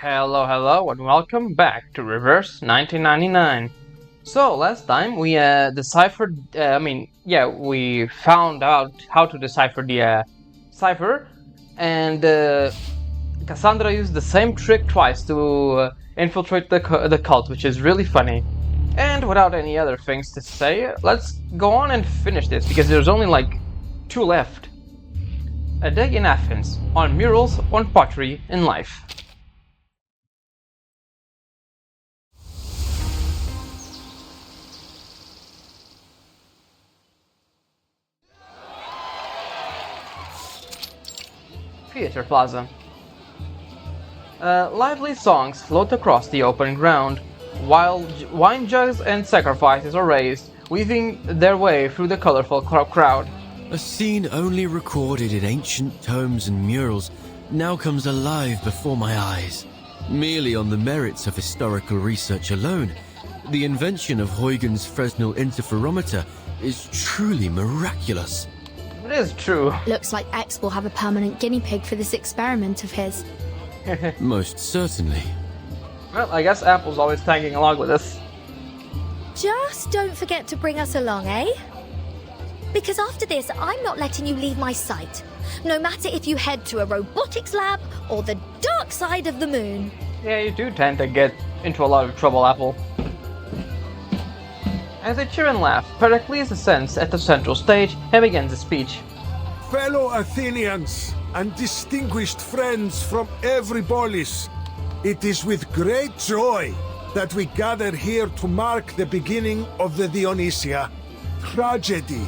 Hello, and welcome back to Reverse 1999. So, last time we deciphered, we found out how to decipher the cipher, and Cassandra used the same trick twice to infiltrate the cult, which is really funny. And without any other things to say, let's go on and finish this, because there's only like 2 left. A Day in Athens, on Murals, on Pottery, in Life. Theater Plaza. Lively songs float across the open ground, while wine jugs and sacrifices are raised, weaving their way through the colorful crowd. A scene only recorded in ancient tomes and murals now comes alive before my eyes. Merely on the merits of historical research alone, the invention of Huygens' Fresnel interferometer is truly miraculous. It is true. Looks like X will have a permanent guinea pig for this experiment of his. Most certainly. Well, I guess Apple's always tagging along with us. Just don't forget to bring us along, eh? Because after this, I'm not letting you leave my sight. No matter if you head to a robotics lab or the dark side of the moon. Yeah, you do tend to get into a lot of trouble, Apple. As they cheer and laugh, Pericles ascends at the central stage and begins his speech. Fellow Athenians and distinguished friends from every polis, it is with great joy that we gather here to mark the beginning of the Dionysia. Tragedy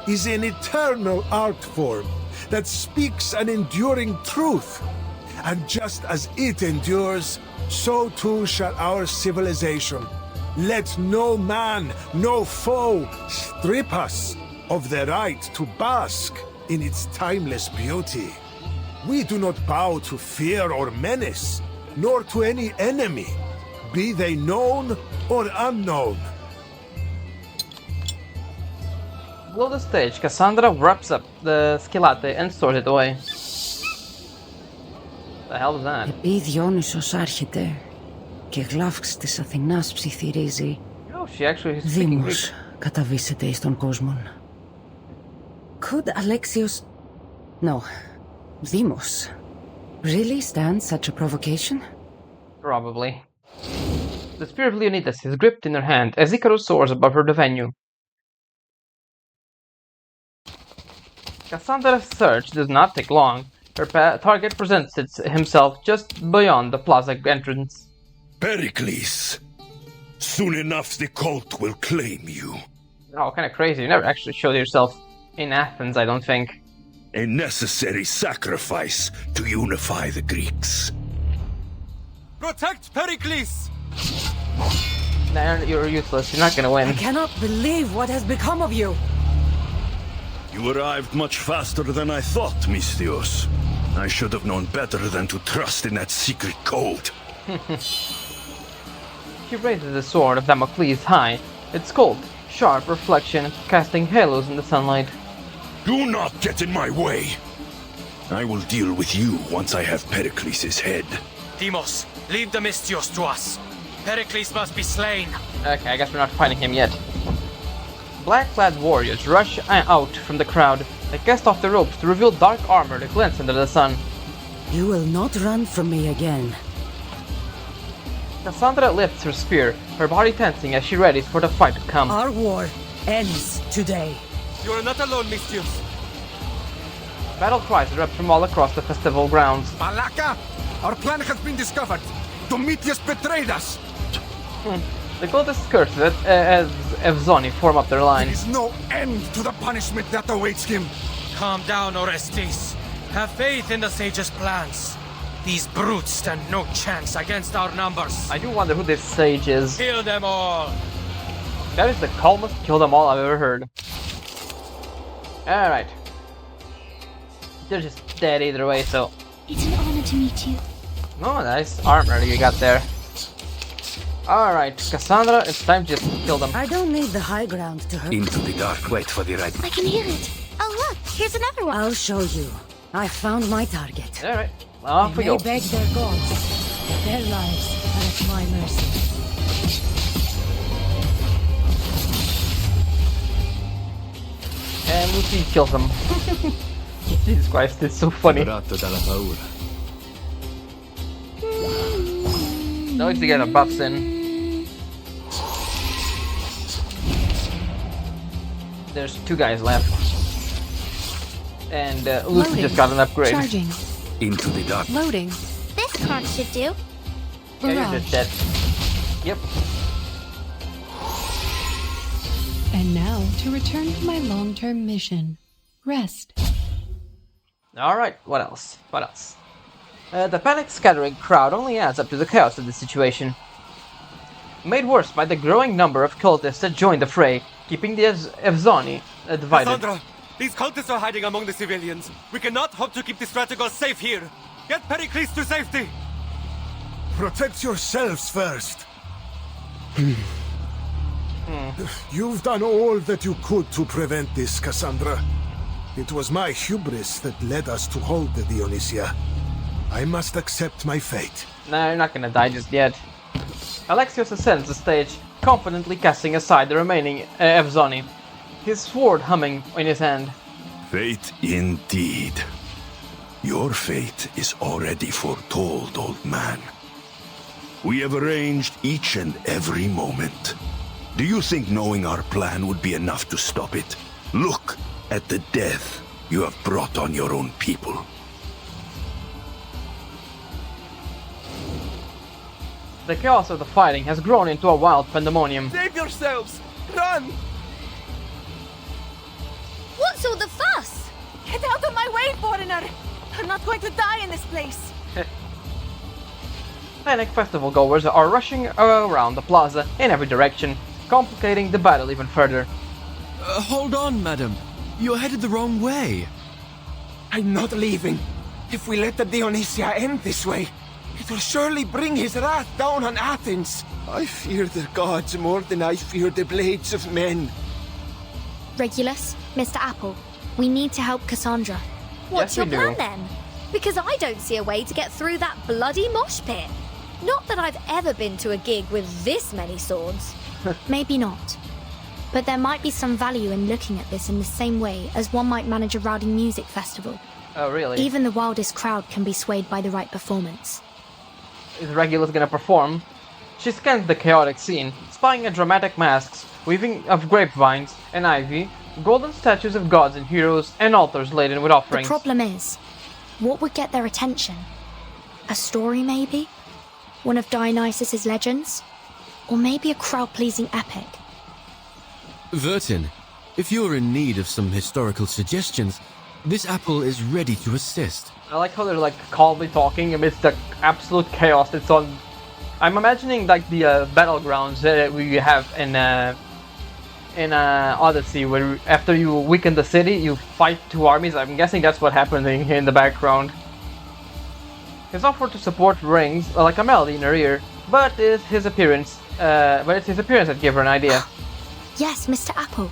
is an eternal art form that speaks an enduring truth. And just as it endures, so too shall our civilization. Let no man, no foe, strip us of the right to bask in its timeless beauty. We do not bow to fear or menace, nor to any enemy, be they known or unknown. Below the stage, Cassandra wraps up the σκελάτε and stores it away. The hell is that? Επί Διόνυσος άρχεται και γλαύξ της Αθηνάς ψιθυρίζει. Oh, she actually is speaking Greek. Deimos καταβήσεται εις τον κόσμον. Could Alexios... No. Deimos really stand such a provocation? Probably. The spear of Leonidas is gripped in her hand as Icarus soars above her the venue. Cassandra's search does not take long. Her target presents himself just beyond the plaza entrance. Pericles! Soon enough the cult will claim you. Oh, kind of crazy. You never actually showed yourself in Athens, I don't think. A necessary sacrifice to unify the Greeks. Protect Pericles! Nah, you're useless. You're not gonna win. I cannot believe what has become of you. You arrived much faster than I thought, Misthios. I should have known better than to trust in that secret code. She raises the sword of Damocles high, its cold, sharp reflection casting halos in the sunlight. Do not get in my way! I will deal with you once I have Pericles' head. Deimos, leave the Misthios to us. Pericles must be slain. Okay, I guess we're not fighting him yet. Black-clad warriors rush out from the crowd. They cast off the ropes to reveal dark armor that glints under the sun. You will not run from me again. Cassandra lifts her spear, her body tensing as she readies for the fight to come. Our war ends today. You are not alone, Misthios. Battle cries erupt from all across the festival grounds. Malaka! Our plan has been discovered. Domitius betrayed us. The cultists curse as Evzoni form up their line. There is no end to the punishment that awaits him. Calm down, Orestes. Have faith in the sage's plans. These brutes stand no chance against our numbers. I do wonder who this sage is. Kill them all! That is the calmest kill them all I've ever heard. Alright. They're just dead either way, so... It's an honor to meet you. Oh, nice armor you got there. Alright, Cassandra, it's time to just kill them. I don't need the high ground to hurt. Into the dark, wait for the right... I can hear it. Oh, look, here's another one. I'll show you. I found my target. Alright, off we They go. may beg their gods. Their lives are at my mercy. And Lucy kills him. Jesus Christ, it's so funny. Liberato dalla paura. Now it's to get a buffs in. There's 2 guys left. And Lucy just got an upgrade. Charging. Into the dark. Loading. This card should do. Yeah, you're just dead. Yep. And now to return to my long-term mission. Rest. Alright, what else? What else? The panic-scattering crowd only adds up to the chaos of the situation. Made worse by the growing number of cultists that joined the fray, keeping the Evzoni divided. Cassandra, these cultists are hiding among the civilians. We cannot hope to keep the Strategos safe here. Get Pericles to safety! Protect yourselves first. You've done all that you could to prevent this, Cassandra. It was my hubris that led us to hold the Dionysia. I must accept my fate. No, you're not gonna die just yet. Alexios ascends the stage, confidently casting aside the remaining Evzoni, his sword humming in his hand. Fate indeed. Your fate is already foretold, old man. We have arranged each and every moment. Do you think knowing our plan would be enough to stop it? Look at the death you have brought on your own people. The chaos of the fighting has grown into a wild pandemonium. Save yourselves! Run! What's all the fuss? Get out of my way, foreigner! I'm not going to die in this place! Panic festival goers are rushing around the plaza in every direction, complicating the battle even further. Hold on, madam. You're headed the wrong way. I'm not leaving. If we let the Dionysia end this way, it will surely bring his wrath down on Athens. I fear the gods more than I fear the blades of men. Regulus, Mr. Apple, we need to help Cassandra. What's Yes, your we do. plan then? Because I don't see a way to get through that bloody mosh pit. Not that I've ever been to a gig with this many swords. Maybe not. But there might be some value in looking at this in the same way as one might manage a rowdy music festival. Oh, really? Even the wildest crowd can be swayed by the right performance. Is Regulus gonna perform? She scans the chaotic scene, spying at dramatic masks, weaving of grapevines and ivy, golden statues of gods and heroes, and altars laden with The offerings. problem is, what would get their attention? A story, maybe? One of Dionysus's legends? Or maybe a crowd-pleasing epic? Vertin, if you're in need of some historical suggestions, this apple is ready to assist. I like how they're like calmly talking amidst the absolute chaos that's on. I'm imagining like the battlegrounds that we have in Odyssey, where after you weaken the city, you fight 2 armies. I'm guessing that's what happening in the background. His offer to support rings like a melody in her ear, but it's his appearance. It's his appearance that gave her an idea. Yes, Mr. Apple.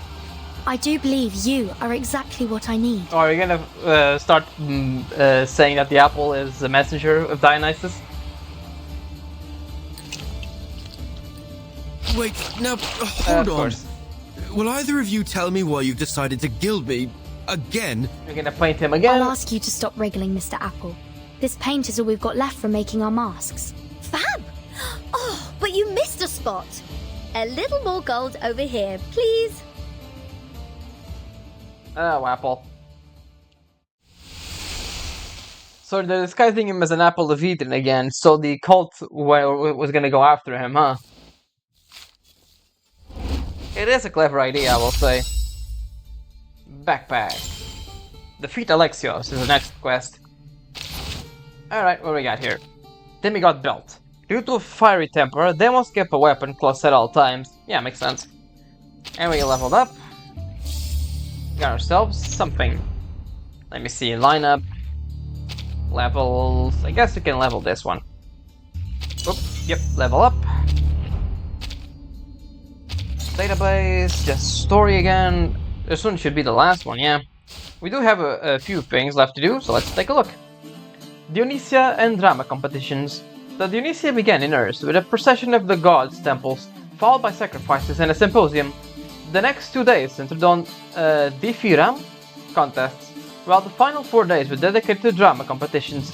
I do believe you are exactly what I need. Or are you gonna start saying that the apple is the messenger of Dionysus? Wait, now, hold Of on. course. Will either of you tell me why you've decided to gild me again? You're gonna paint him again? I'll ask you to stop wriggling, Mr. Apple. This paint is all we've got left from making our masks. Fab! Oh, but you missed a spot. A little more gold over here, please. Oh, apple. So they're disguising him as an apple of Eden again, so the cult was gonna go after him, huh? It is a clever idea, I will say. Backpack. Defeat Alexios is the next quest. Alright, what we got here? Demigod Belt. Due to a fiery temper, Deimos kept a weapon close at all times. Yeah, makes sense. And we leveled up. Got ourselves something. Let me see, lineup. Levels. I guess we can level this one. Oop, yep, level up. Database, just story again. This one should be the last one, yeah. We do have a few things left to do, so let's take a look. Dionysia and drama competitions. The Dionysia began in earnest with a procession of the gods' temples, followed by sacrifices and a symposium. The next 2 days centered on Difiram contests, while the final 4 days were dedicated to drama competitions.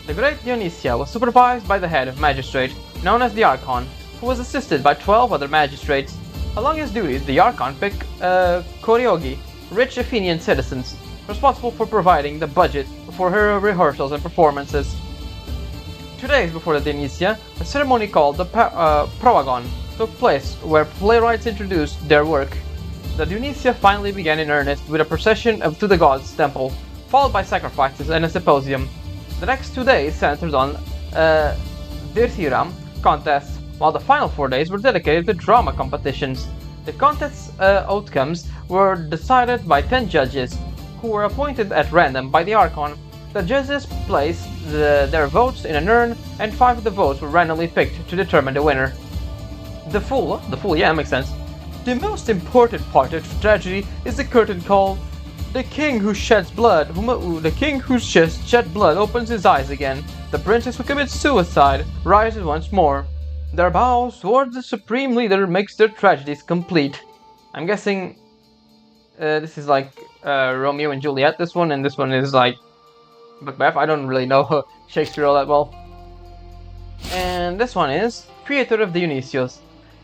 The Great Dionysia was supervised by the head of magistrate, known as the Archon, who was assisted by 12 other magistrates. Along his duties, the Archon picked choreogi, rich Athenian citizens, responsible for providing the budget for her rehearsals and performances. 2 days before the Dionysia, a ceremony called the Proagon took place, where playwrights introduced their work. The Dionysia finally began in earnest with a procession to the gods' temple, followed by sacrifices and a symposium. The next 2 days centered on Dirthiram contests, while the final 4 days were dedicated to drama competitions. The contest's outcomes were decided by 10 judges, who were appointed at random by the Archon. The judges placed their votes in an urn, and 5 of the votes were randomly picked to determine the winner. The fool, yeah, makes sense. The most important part of the tragedy is the curtain call. The king who sheds blood, shed blood opens his eyes again. The princess who commits suicide rises once more. Their bows towards the supreme leader makes their tragedies complete. I'm guessing this is like Romeo and Juliet, this one, and this one is like Macbeth. I don't really know Shakespeare all that well. And this one is Theater of Dionysius.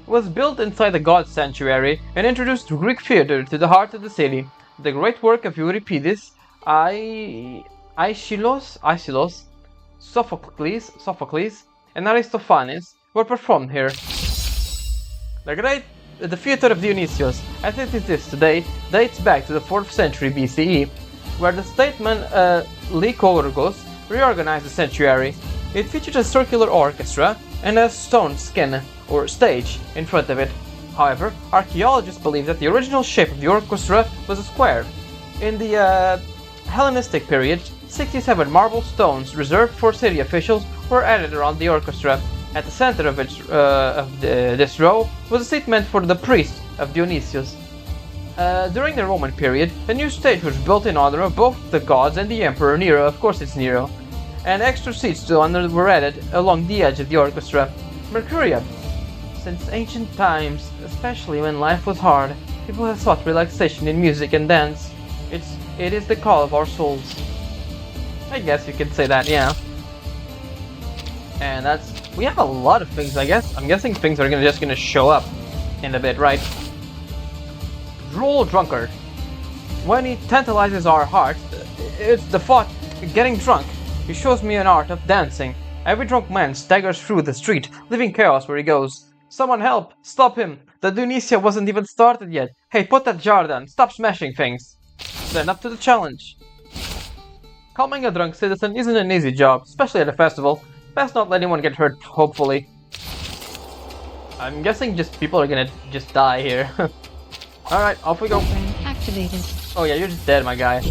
It was built inside the god's sanctuary and introduced Greek theater to the heart of the city. The great work of Euripides, Aeschylus, Sophocles, and Aristophanes were performed here. The Theater of Dionysius, as it exists today, dates back to the 4th century BCE, where the statesman Lycurgus reorganized the sanctuary. It featured a circular orchestra and a stone skin, or stage, in front of it. However, archaeologists believe that the original shape of the orchestra was a square. In the Hellenistic period, 67 marble stones reserved for city officials were added around the orchestra. At the center of this row was a seat meant for the priest of Dionysius. During the Roman period, a new stage was built in honor of both the gods and the emperor Nero, of course it's Nero, and extra seats to honor were added along the edge of the orchestra. Mercuria. Since ancient times, especially when life was hard, people have sought relaxation in music and dance. It is the call of our souls. I guess you could say that, yeah. And we have a lot of things, I guess. I'm guessing things are just gonna show up in a bit, right? Droll drunkard. When he tantalizes our hearts, it's the thought, getting drunk. He shows me an art of dancing. Every drunk man staggers through the street, leaving chaos where he goes. Someone help! Stop him! The Dionysia wasn't even started yet. Hey, put that jar down. Stop smashing things. Stand up to the challenge. Calming a drunk citizen isn't an easy job, especially at a festival. Best not let anyone get hurt, hopefully. I'm guessing just people are gonna just die here. Alright, off we go. Activated. Oh yeah, you're just dead, my guy.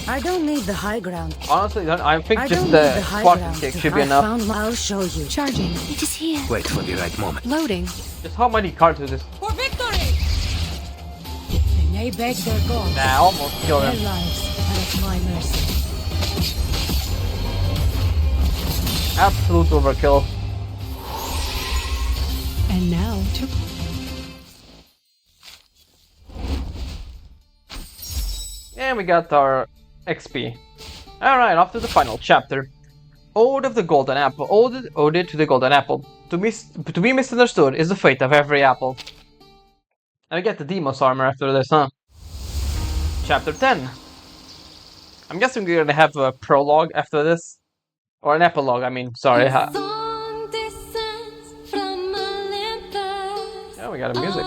I don't need the high ground. Honestly, I think just the sparking kick should be enough. I'll show you. Charging. It is here. Wait for the right moment. Loading. Just how many cards is this? For victory! They may beg their gods. Nah, almost killed Their him. lives are at my mercy. Absolute overkill. And now to... And we got our XP. Alright, off to the final chapter. Ode of the Golden Apple. Ode to the Golden Apple. To be misunderstood is the fate of every apple. And we get the Deimos armor after this, huh? Chapter 10. I'm guessing we're gonna have a prologue after this. Or an epilogue, I mean, sorry. Yeah, we got a music.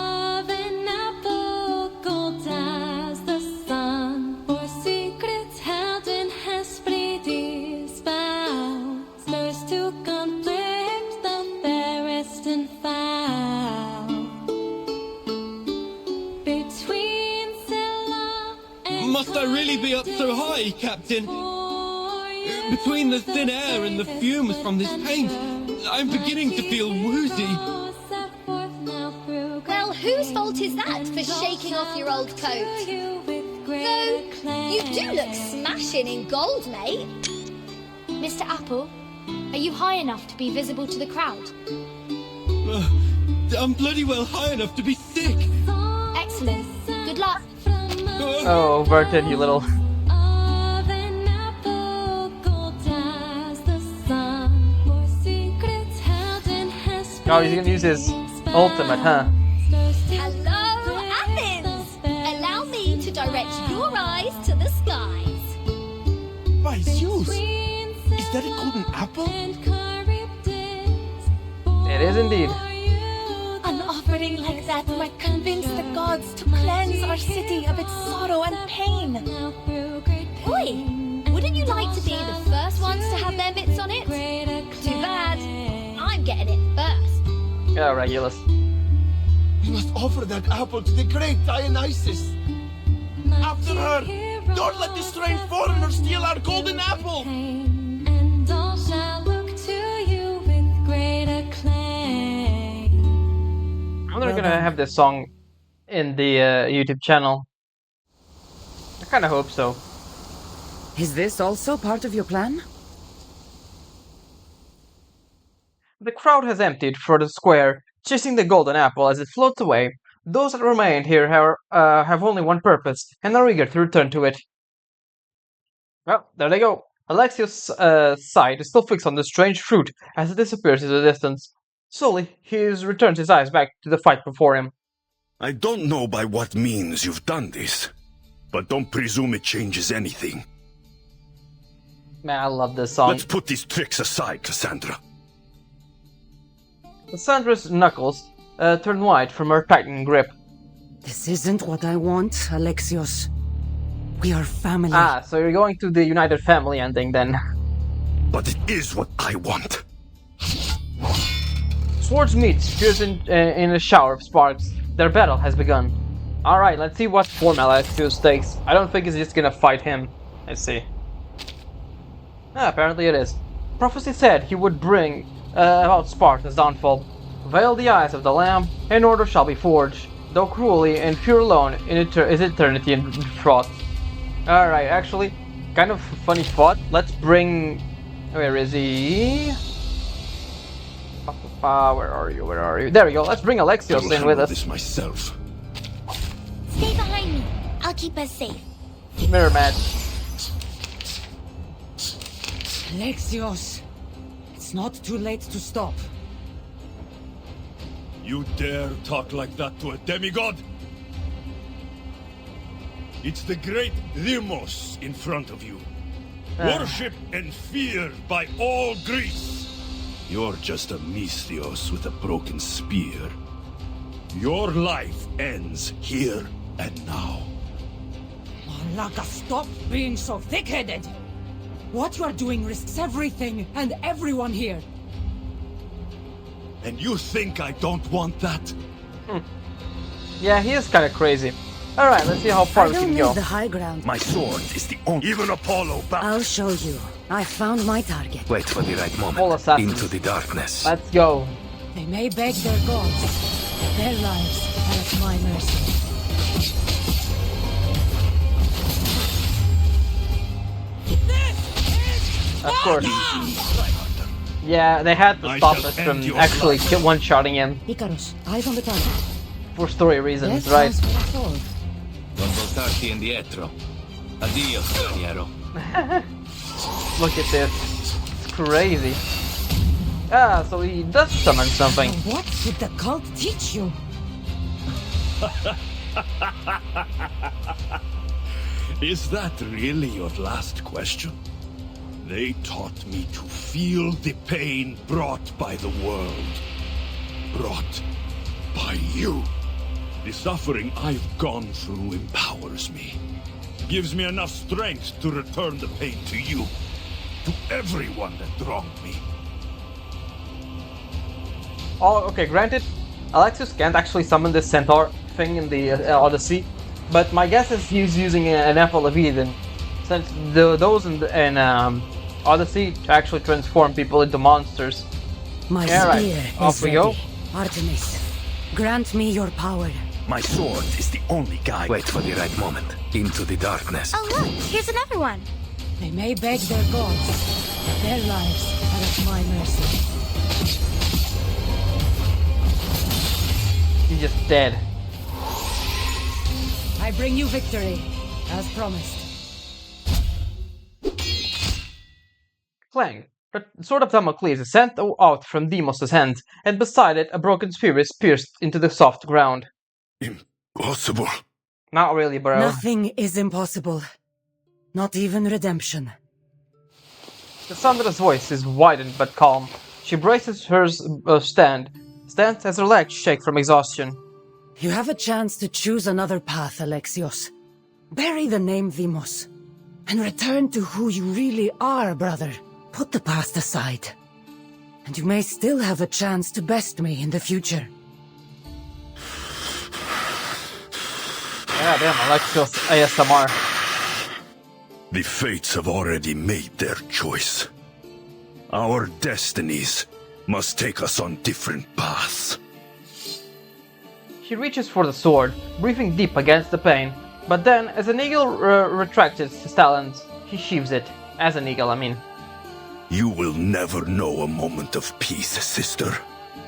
Must I really be up so high, Captain? Between the thin air and the fumes from this paint, I'm beginning to feel woozy. Well, whose fault is that for shaking off your old coat? Though, you do look smashing in gold, mate. Mr. Apple, are you high enough to be visible to the crowd? I'm bloody well high enough to be thick. Excellent. Good luck. Oh, Burton, you little... Oh, he's gonna use his ultimate, huh? Hello, Athens! Allow me to direct your eyes to the skies. By Zeus! Is that a golden apple? It is indeed. An offering like that might convince the gods to cleanse our city of its sorrow and pain. Oi! Wouldn't you like to be the first ones to have their bits on it? Too bad. I'm getting it first. Yeah, Regulus. We must offer that apple to the great Dionysus. After her! Don't let this strange foreigner steal our golden apple! And all shall look to you with great acclaim. I'm not gonna have this song in the YouTube channel. I kinda hope so. Is this also part of your plan? The crowd has emptied for the square, chasing the golden apple as it floats away. Those that remained here have only one purpose, and are eager to return to it. Well, there they go. Alexios' sight is still fixed on the strange fruit as it disappears in the distance. Slowly, he returns his eyes back to the fight before him. I don't know by what means you've done this, but don't presume it changes anything. Man, I love this song. Let's put these tricks aside, Cassandra. Cassandra's knuckles turn white from her tightening grip. This isn't what I want, Alexios. We are family. Ah, so you're going to the United Family ending then. But it is what I want. Swords meet, fierce in a shower of sparks. Their battle has begun. Alright, let's see what form Alexios takes. I don't think he's just gonna fight him. Let's see. Ah, apparently it is. Prophecy said he would bring about Sparta's downfall. Veil the eyes of the Lamb, and order shall be forged, though cruelly and fear alone is eternity fraught. Alright, actually, kind of funny thought. Let's bring... Where is he? Where are you? Where are you? There we go. Let's bring Alexios in with us. This myself. Stay behind me. I'll keep us safe. Mirror match. Alexios, it's not too late to stop. You dare talk like that to a demigod? It's the great Deimos in front of you. Worshipped and feared by all Greece. You're just a Misthios with a broken spear. Your life ends here and now. Malaka, stop being so thick-headed! What you are doing risks everything and everyone here. And you think I don't want that? Yeah, he is kind of crazy. Alright, let's see how far we can go. The high ground. My sword is the only... Even Apollo back. I'll show you. I found my target. Wait for the right Full moment. assassins. Into the darkness. Let's go. They may beg their gods. Their lives are at my mercy. Of course. Yeah, they had to stop us from actually one-shotting him. Icarus, eyes on the target. For story reasons, Yes, right? sounds full. Non voltarti indietro. Addio, straniero. Look at this. It's crazy. Ah, so he does summon something. What did the cult teach you? Is that really your last question? They taught me to feel the pain brought by the world. Brought by you. The suffering I've gone through empowers me. Gives me enough strength to return the pain to you. To everyone that wronged me. Oh, okay, granted, Alexios can't actually summon this centaur thing in the Odyssey, but my guess is he's using an apple of Eden, since those in Odyssey actually transform people into monsters. My All right, spear off is we ready. go. Artemis, grant me your power. My sword is the only guide. Wait for the right moment. Into the darkness. Oh look, here's another one. They may beg their gods, but their lives are at my mercy. He's just dead. I bring you victory, as promised. Clang. The sword of Damocles is sent out from Deimos' hand, and beside it a broken spear is pierced into the soft ground. Impossible. Not really, bro. Nothing is impossible. Not even redemption. Cassandra's voice is widened but calm. She braces her stands as her legs shake from exhaustion. You have a chance to choose another path, Alexios. Bury the name Deimos, and return to who you really are, brother. Put the past aside, and you may still have a chance to best me in the future. Yeah, damn, Alexios ASMR. The fates have already made their choice. Our destinies must take us on different paths. She reaches for the sword, breathing deep against the pain, but then, as an eagle retracts its talons, he sheaves it. As an eagle, I mean. You will never know a moment of peace, sister.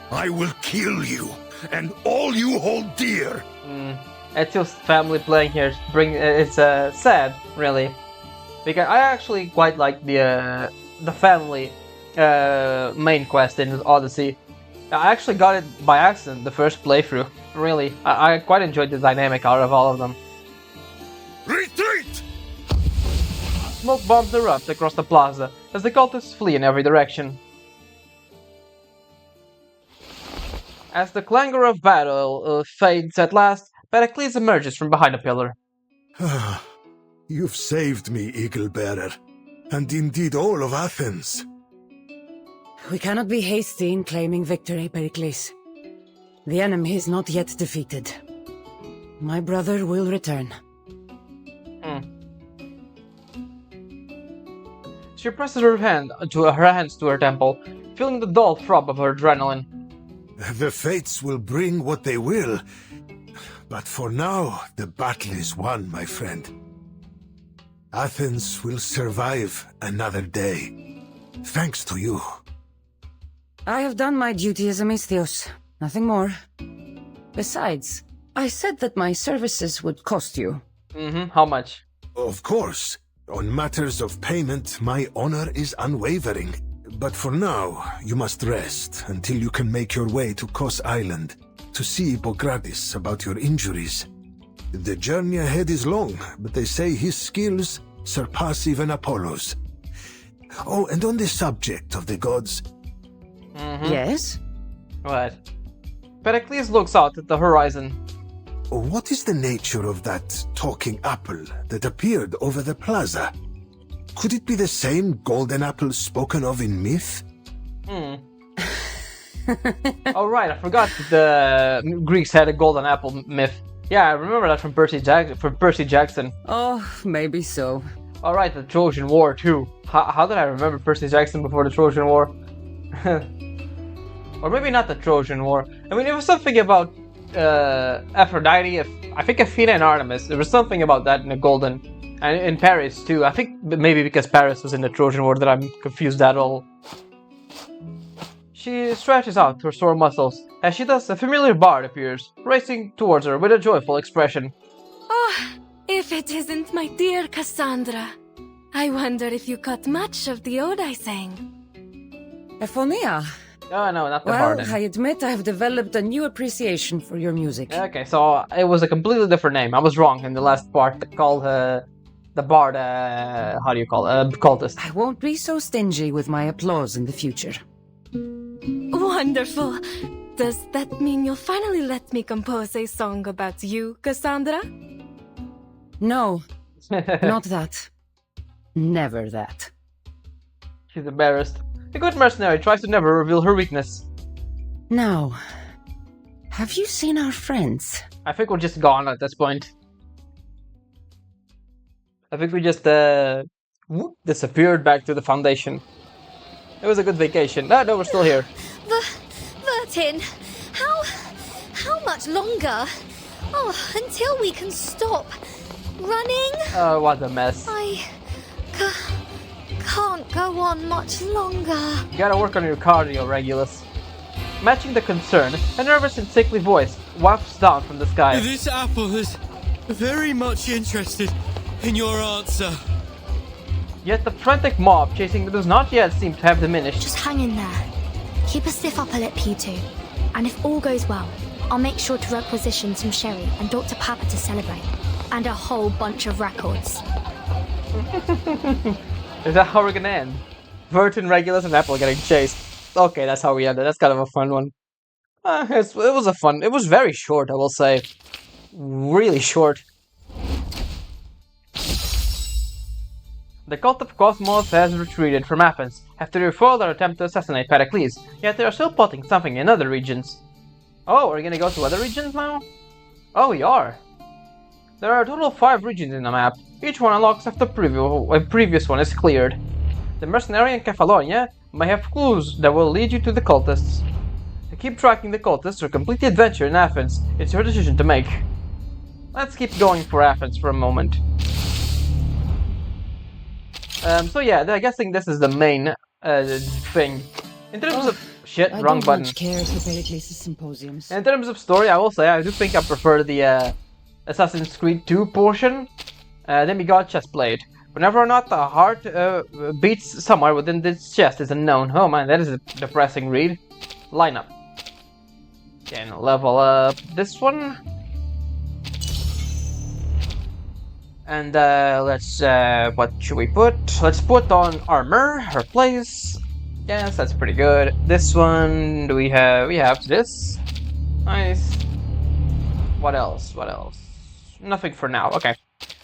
I will kill you, and all you hold dear. Ezio's family playing here it's sad, really, because I actually quite like the family main quest in Odyssey. I actually got it by accident the first playthrough. Really, I quite enjoyed the dynamic out of all of them. Retreat! Smoke bombs erupt across the plaza as the cultists flee in every direction. As the clangor of battle fades at last, Pericles emerges from behind a pillar. You've saved me, Eagle Bearer, and indeed all of Athens. We cannot be hasty in claiming victory, Pericles. The enemy is not yet defeated. My brother will return. She presses her hands to her temple, feeling the dull throb of her adrenaline. The fates will bring what they will, but for now, the battle is won, my friend. Athens will survive another day, thanks to you. I have done my duty as a Misthios, nothing more. Besides, I said that my services would cost you. How much? Of course. On matters of payment, my honor is unwavering. But for now, you must rest until you can make your way to Kos Island to see Hippocrates about your injuries. The journey ahead is long, but they say his skills surpass even Apollo's. Oh, and on the subject of the gods... Yes? What? Pericles looks out at the horizon. What is the nature of that talking apple that appeared over the plaza? Could it be the same golden apple spoken of in myth? Oh right, I forgot that the Greeks had a golden apple myth. Yeah, I remember that from Percy Jackson. Oh, maybe so. All right, the Trojan War too. How did I remember Percy Jackson before the Trojan War? Or maybe not the Trojan War. I mean, it was something about Aphrodite. I think Athena and Artemis. There was something about that in the golden, and in Paris too. I think maybe because Paris was in the Trojan War that I'm confused at all. She stretches out her sore muscles. As she does, a familiar bard appears, racing towards her with a joyful expression. Oh, if it isn't my dear Cassandra. I wonder if you caught much of the ode I sang. Ephonia. Oh no, not the Well, bard. I admit I have developed a new appreciation for your music. Okay, so it was a completely different name. I was wrong in the last part. They called the bard, how do you call it? Cultist. I won't be so stingy with my applause in the future. Wonderful. Does that mean you'll finally let me compose a song about you, Cassandra? No, not that. Never that. She's embarrassed. A good mercenary tries to never reveal her weakness. Now, have you seen our friends? I think we're just gone at this point. I think we just disappeared back to the Foundation. It was a good vacation. No, we're still here. Vertin, how much longer? Oh, until we can stop running. Oh, what a mess. I can't go on much longer. You gotta work on your cardio, Regulus. Matching the concern, a nervous and sickly voice wafts down from the sky. This apple is very much interested in your answer. Yet the frantic mob chasing does not yet seem to have diminished. Just hang in there. Keep a stiff upper lip, you two. And if all goes well, I'll make sure to requisition some sherry and Dr. Papa to celebrate. And a whole bunch of records. Is that how we're gonna end? Vertin, Regulus, and Apple getting chased. Okay, that's how we ended. That's kind of a fun one. It was very short, I will say. Really short. The cult of Cosmos has retreated from Athens after their further attempt to assassinate Pericles, yet they are still plotting something in other regions. Oh, we're gonna go to other regions now? Oh, we are. There are a total of 5 regions in the map. Each one unlocks after a previous one is cleared. The mercenary and Kefalonia may have clues that will lead you to the cultists. To keep tracking the cultists or complete the adventure in Athens, it's your decision to make. Let's keep going for Athens for a moment. So yeah, I'm guessing this is the main thing. In terms of shit, wrong button. Care for Pericles' symposiums. In terms of story, I will say I do think I prefer the Assassin's Creed 2 portion. Demigod chestplate. Whenever or not the heart beats somewhere within this chest is unknown. Oh man, that is a depressing read. Lineup. Can level up this one. And let's what should we put? Let's put on armor, replace. Yes, that's pretty good. This one, we have this. Nice. What else? What else? Nothing for now. Okay.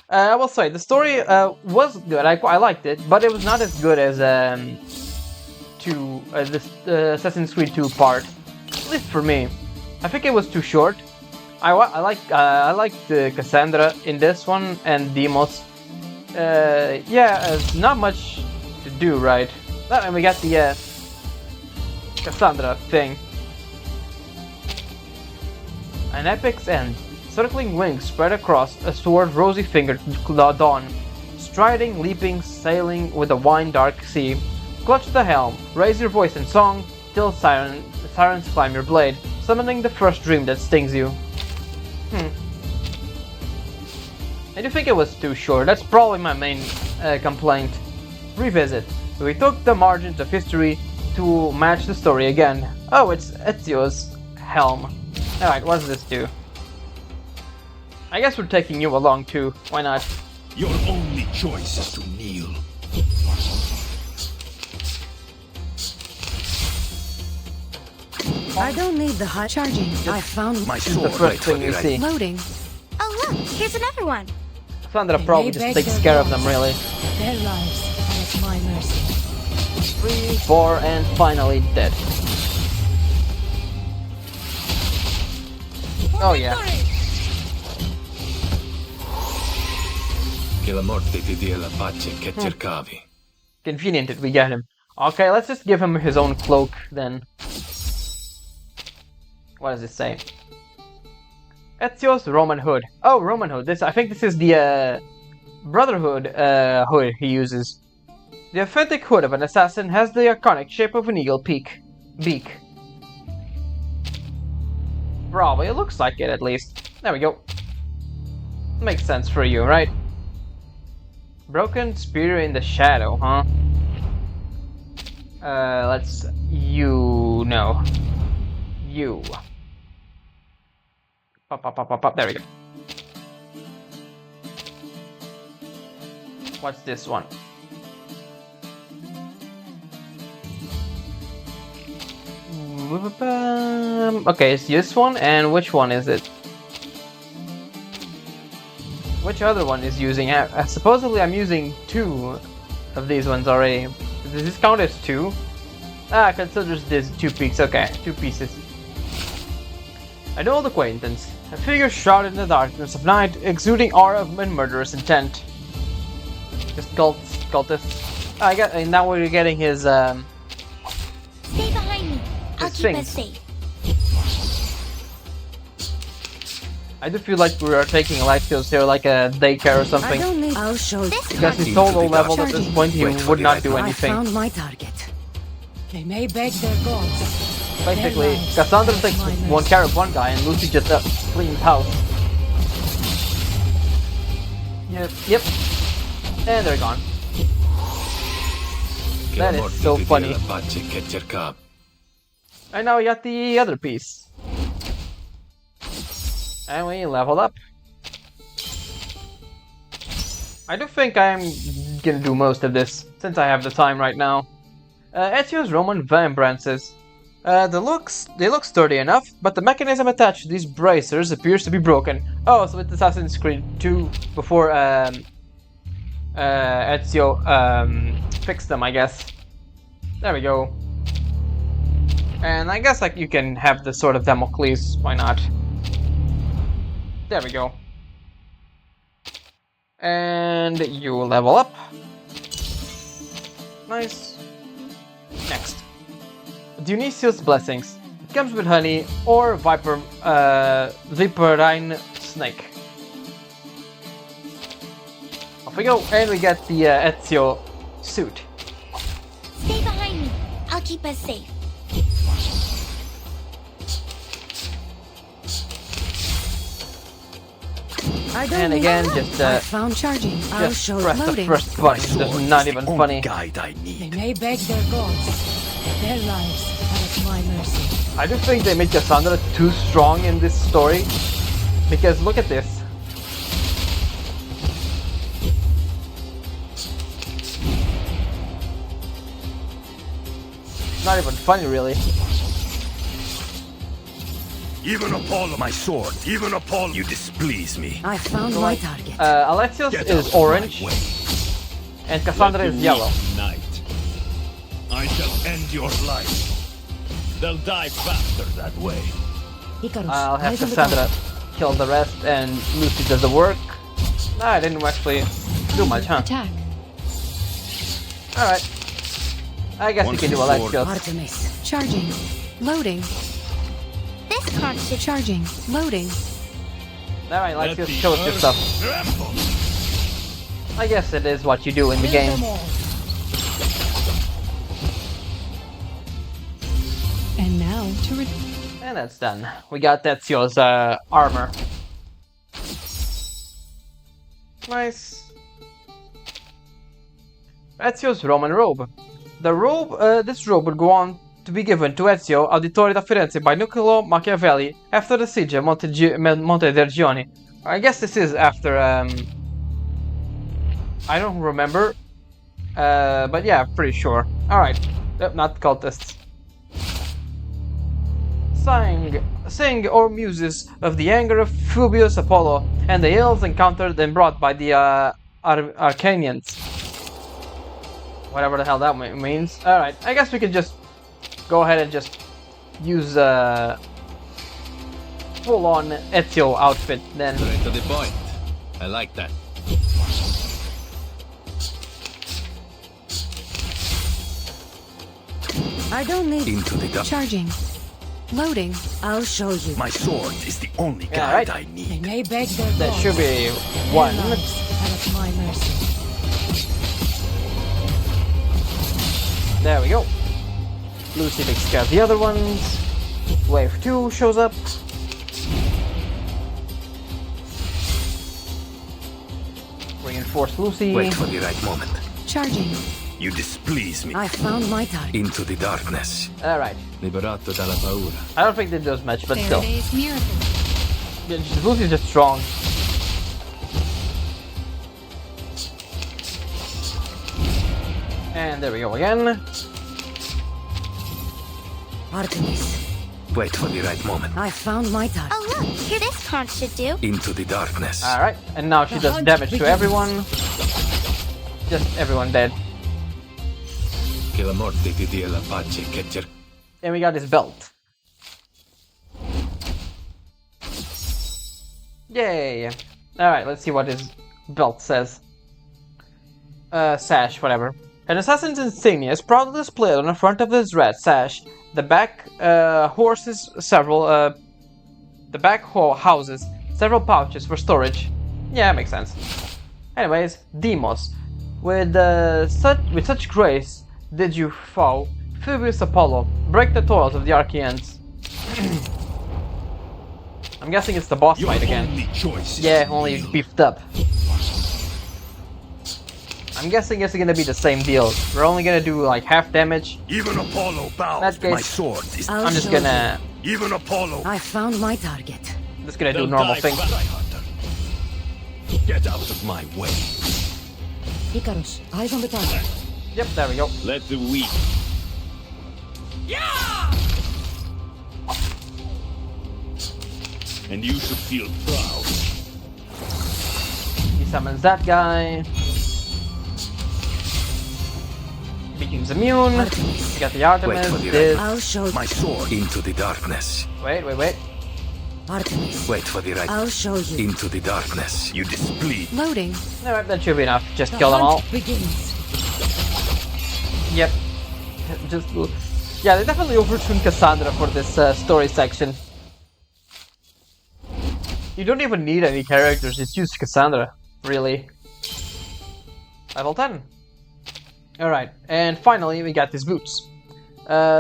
I will say the story was good. I liked it, but it was not as good as this Assassin's Creed 2 part. At least for me, I think it was too short. I like Cassandra in this one and Deimos. Yeah, it's not much to do, right? And we got the Cassandra thing. An epic's end. Circling wings spread across a sword rosy-fingered dawn. Striding, leaping, sailing with the wine-dark sea. Clutch the helm, raise your voice in song, till sirens climb your blade, summoning the first dream that stings you. I do think it was too short. That's probably my main complaint. Revisit. We took the margins of history to match the story again. Oh, it's Ezio's helm. Alright, what does this do? I guess we're taking you along too. Why not? Your only choice is to kneel. I don't need the high charging. I found My This is sword the right first thing you see. Loading. Oh look, here's another one. Sandra probably just takes care of them, really. Their lives are at my mercy. 3, 4, and finally dead. Oh yeah. Che la morte ti dia la pace che cercavi. Convenient that we get him. Okay, let's just give him his own cloak then. What does it say? Ezio's Roman hood. Oh, Roman hood. I think this is the Brotherhood hood he uses. The authentic hood of an assassin has the iconic shape of an eagle beak. Probably, it looks like it at least. There we go. Makes sense for you, right? Broken spear in the shadow, huh? Let's... You Pop. There we go. What's this one? Okay, it's this one, and which one is it? Which other one is using? Supposedly I'm using 2 of these ones already. Does this count as 2? Considers this 2 peaks. Okay, 2 pieces. An old acquaintance. A figure shrouded in the darkness of night, exuding aura of murderous intent. Just cultists. And now we're getting his Stay behind me. I'll keep us Sphinx. safe. I do feel like we are taking Alexios here like a daycare or something. I'll show you. Because he's so low leveled at this point, he would not do I anything. found my target. They may beg their gods. Basically, Cassandra takes one care of one guy and Lucy just cleans house. Yep. And they're gone. That is so funny. And now we got the other piece. And we leveled up. I do think I'm gonna do most of this, since I have the time right now. Ezio's Roman vibrances. They look sturdy enough, but the mechanism attached to these bracers appears to be broken. Oh, so it's Assassin's Creed 2 before Ezio fixed them, I guess. There we go. And I guess like you can have the Sword of Damocles, why not? There we go. And you level up. Nice. Next. Dionysius Blessings. It comes with honey or viperine snake. Off we go, and we get the Ezio suit. Stay behind me. I'll keep us safe. And again, just found charging. just press the first button. That's not even funny. Guide I need. They may beg their gods. Their lives are at my mercy. I do think they made Cassandra too strong in this story. Because look at this. Not even funny, really. Even Apollo, my sword. Even Apollo, you displease me. I found my target. Alexios is orange, and Cassandra is yellow. Night. I shall end your life. They'll die faster that way. I'll have Cassandra kill the rest, and Lucy does the work. No, I didn't actually do much, huh? Attack. Alright. I guess you can do Alexios. Artemis. Charging. Loading. This card should Charging. Loading. Alright, Alexios, show us your stuff. I guess it is what you do in the game. And now to And that's done. We got Ezio's armor. Nice. Ezio's Roman robe. The robe, this robe would go on to be given to Ezio Auditore da Firenze by Niccolo Machiavelli after the siege of Montevergione. I guess this is after, I don't remember, but yeah, pretty sure. Alright, yep, not cultists. Sing or muses of the anger of Phoebus Apollo and the ills encountered and brought by the Arcanians. Whatever the hell that means. Alright, I guess we could just go ahead and just use full-on Ezio outfit then. Straight to the point. I like that. I don't need Into the dark. charging. Loading. I'll show you. My sword is the only Yeah, guide right. I They need. may beg their That gods. should be Their one. lives are at my mercy. There we go. Lucy takes care of the other ones. Wave 2 shows up. Reinforce Lucy. Wait for the right moment. Charging. You displease me. I found my target. Into the darkness. Alright. Liberato dalla paura. I don't think they does much, but still. Faraday's miracle. Yeah, Lucy's just strong. And there we go again. Artemis. Wait for the right moment. I found my target. Oh look, here this card should do. Into the darkness. Alright, and now she does damage to everyone. Just everyone dead. Che la morte ti dia la pace che And we got his belt. Yay! Alright, let's see what his belt says. Sash, whatever. An assassin's insignia is proudly displayed on the front of his red sash. The back houses several pouches for storage. Yeah, makes sense. Anyways, Deimos. With such grace did you foe, Phoebus Apollo, break the toils of the Archaeans. I'm guessing it's the boss fight again. Yeah, only beefed up. I'm guessing it's gonna be the same deal. We're only gonna do like half damage. Even Apollo bows. My sword is. I'm just gonna. Even Apollo. I found my target. Just gonna do normal things. Get out of my way. Icarus, eyes on the target. Yep, there we go. Let the weak. Yeah! And you should feel proud. He summons that guy. Becomes immune. We got the Artemis. This. I'll show my sword into the darkness. Wait. Artemis. Wait for the right. I'll show you. Into the darkness. You displease. Loading. Alright, that should be enough. Just kill them all. Begins. Yep. Just. Yeah, they definitely overtuned Cassandra for this story section. You don't even need any characters, just use Cassandra, really. Level 10. Alright, and finally we got these boots.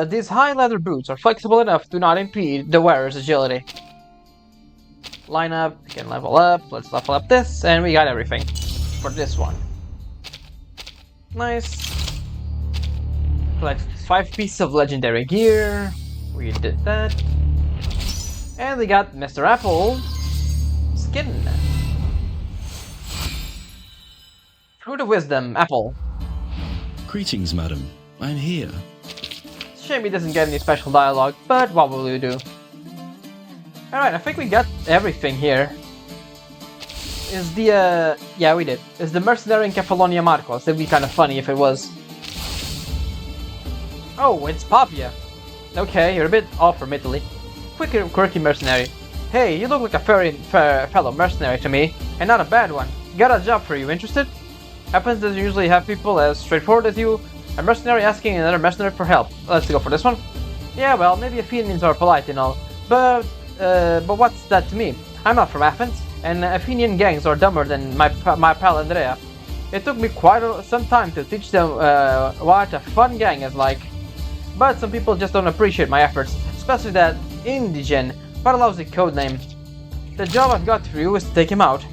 These high leather boots are flexible enough to not impede the wearer's agility. Line up, we can level up, let's level up this, and we got everything for this one. Nice. Collect 5 pieces of legendary gear. We did that. And we got Mr. Apple skin. Fruit of Wisdom, Apple. Greetings, madam. I'm here. Shame he doesn't get any special dialogue, but what will we do? Alright, I think we got everything here. Is the, yeah, we did. Is the mercenary in Kefalonia Marcos? It'd be kind of funny if it was. Oh, it's Papia. Okay, you're a bit off from Italy. Quirky mercenary. Hey, you look like a fair fellow mercenary to me, and not a bad one. Got a job for you, interested? Happens doesn't usually have people as straightforward as you. A mercenary asking another mercenary for help. Let's go for this one. Yeah, well, maybe Athenians are polite and all, but what's that to me? I'm not from Athens, and Athenian gangs are dumber than my pal Andrea. It took me quite some time to teach them what a fun gang is like. But some people just don't appreciate my efforts, especially that Indigen, what a lousy code name. The job I've got for you is to take him out.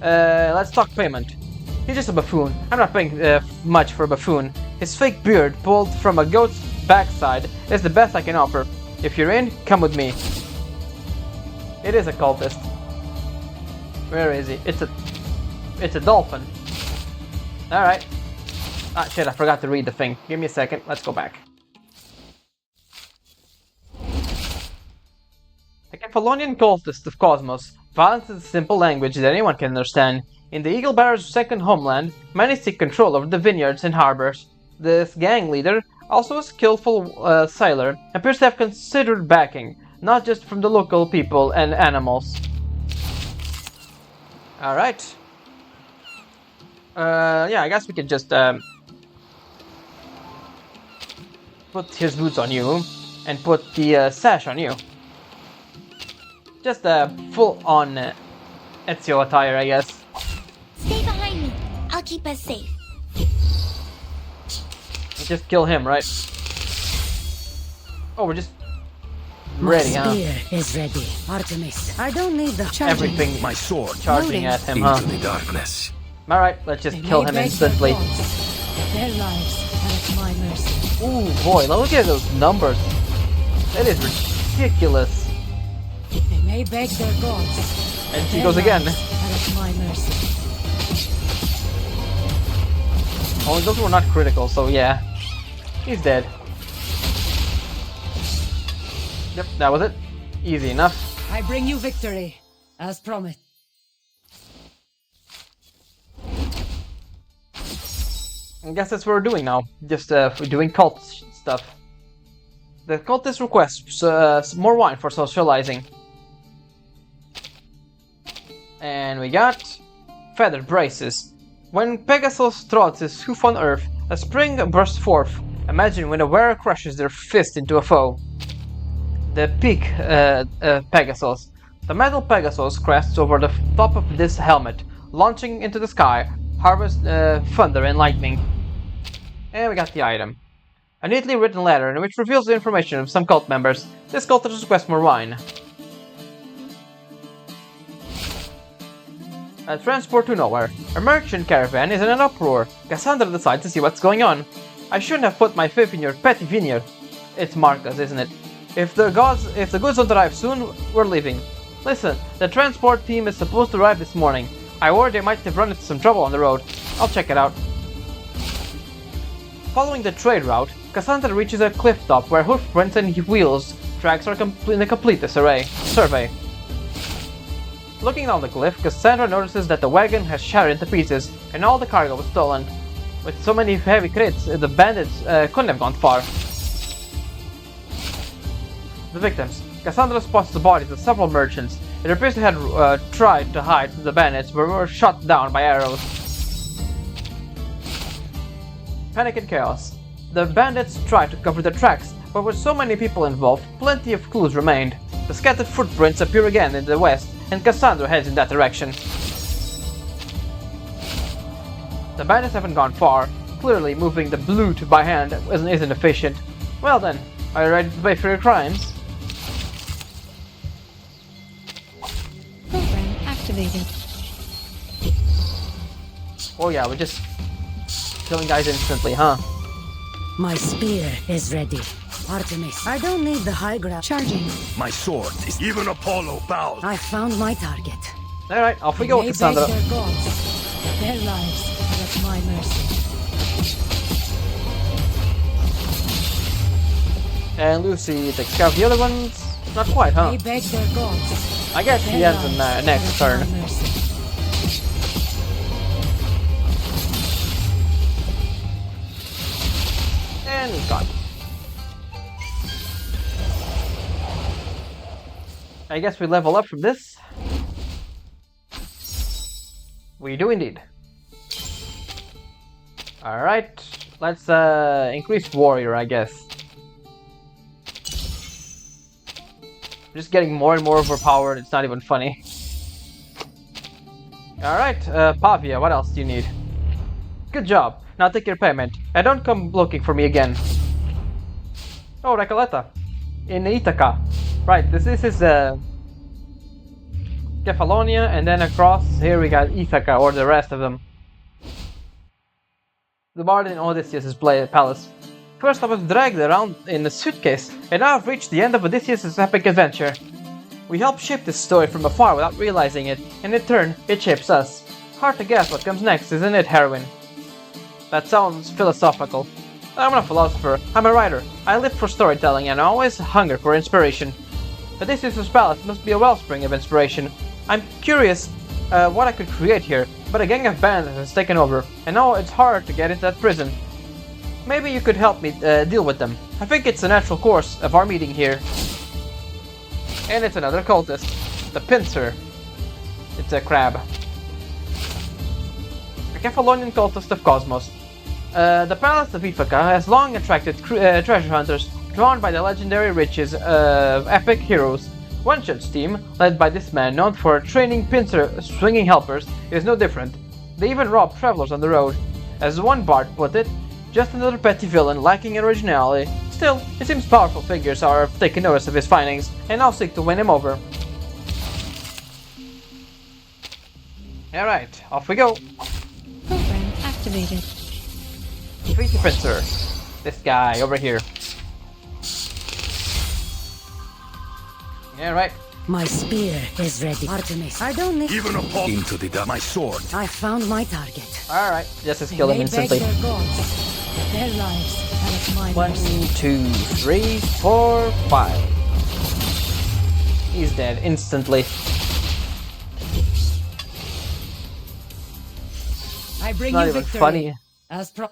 Let's talk payment. He's just a buffoon. I'm not paying much for a buffoon. His fake beard, pulled from a goat's backside, is the best I can offer. If you're in, come with me. It is a cultist. Where is he? It's a dolphin. Alright. Ah shit, I forgot to read the thing. Give me a second, let's go back. The Kefalonian cultist of Cosmos. Violence is a simple language that anyone can understand. In the Eagle Bearer's second homeland, many seek control over the vineyards and harbors. This gang leader, also a skillful sailor, appears to have considered backing, not just from the local people and animals. Alright. Yeah, I guess we could just put his boots on you and put the sash on you. Just a full-on Ezio attire, I guess. Stay behind me. I'll keep us safe. Just kill him, right? Oh, we're just ready, huh? Spear is ready. Artemis, I don't need the everything. My sword charging at him, huh? into the darkness. Alright, let's just kill him instantly. Their lives are at my mercy. Ooh, boy, look at those numbers. That is ridiculous. They may beg their gods. And she goes again. At my mercy. Only those were not critical, so yeah. He's dead. Yep, that was it. Easy enough. I bring you victory, as promised. I guess that's what we're doing now. Just doing cult stuff. The cultist requests more wine for socializing. And we got feathered braces. When Pegasus trots his hoof on earth, a spring bursts forth. Imagine when a wearer crushes their fist into a foe. The peak Pegasus. The metal Pegasus crests over the top of this helmet, launching into the sky, harvest thunder and lightning. And we got the item. A neatly written letter in which reveals the information of some cult members. This cultist requests more wine. A transport to nowhere. A merchant caravan is in an uproar. Cassandra decides to see what's going on. I shouldn't have put my faith in your petty vineyard. It's Marcus, isn't it? If the goods don't arrive soon, we're leaving. Listen, the transport team is supposed to arrive this morning. I worry they might have run into some trouble on the road. I'll check it out. Following the trade route, Cassandra reaches a cliff top where hoofprints and wheels tracks are in a complete survey. Looking down the cliff, Cassandra notices that the wagon has shattered into pieces and all the cargo was stolen. With so many heavy crates, the bandits couldn't have gone far. The victims. Cassandra spots the bodies of several merchants. It appears they had tried to hide from the bandits but were shot down by arrows. Panic and chaos. The bandits tried to cover their tracks, but with so many people involved, plenty of clues remained. The scattered footprints appear again in the west, and Cassandra heads in that direction. The bandits haven't gone far. Clearly, moving the loot by hand isn't efficient. Well then, are you ready to pay for your crimes? Program activated. Oh yeah, we're just killing guys instantly, huh? My spear is ready. Artemis, I don't need the high ground. Charging. My sword is even Apollo bows. I found my target. Alright, off we go, They Cassandra. beg their gods. Their lives are at my mercy. And Lucy takes care of the other ones. Not quite, huh? They beg their gods. I guess she Their ends in lives next are at turn. my mercy. And he's gone. I guess we level up from this. We do indeed. Alright, let's increase warrior, I guess. Just getting more and more overpowered, it's not even funny. Alright, Pavia, what else do you need? Good job, now take your payment. And don't come looking for me again. Oh, Recoleta. In Ithaca. Right, this is Kefalonia, and then across here we got Ithaca, or the rest of them. The bard in Odysseus' palace. First I was dragged around in a suitcase, and now I've reached the end of Odysseus' epic adventure. We help shape this story from afar without realizing it, and in turn, it shapes us. Hard to guess what comes next, isn't it, heroine? That sounds philosophical. I'm not a philosopher, I'm a writer. I live for storytelling and I always hunger for inspiration. Odysseus' palace must be a wellspring of inspiration. I'm curious what I could create here, but a gang of bandits has taken over, and now it's hard to get into that prison. Maybe you could help me deal with them. I think it's a natural course of our meeting here. And it's another cultist. The Pincer. It's a crab. A Kefalonian cultist of Cosmos. The Palace of Ithaca has long attracted treasure hunters, drawn by the legendary riches of epic heroes. One such team, led by this man known for training pincer swinging helpers, is no different. They even rob travelers on the road. As one bard put it, just another petty villain lacking in originality. Still, it seems powerful figures are taking notice of his findings, and I'll seek to win him over. Alright, off we go. Program activated. Defeat the Pincer. This guy over here. Alright. My spear is ready. Artemis, I don't need... Even Apollo into the my sword. I found my target. Alright, just as kill him They instantly. beg their gods. Their lives are at my 1, mercy. 2, 3, 4, 5. He's dead instantly. I bring Not you even victory. funny. As pro...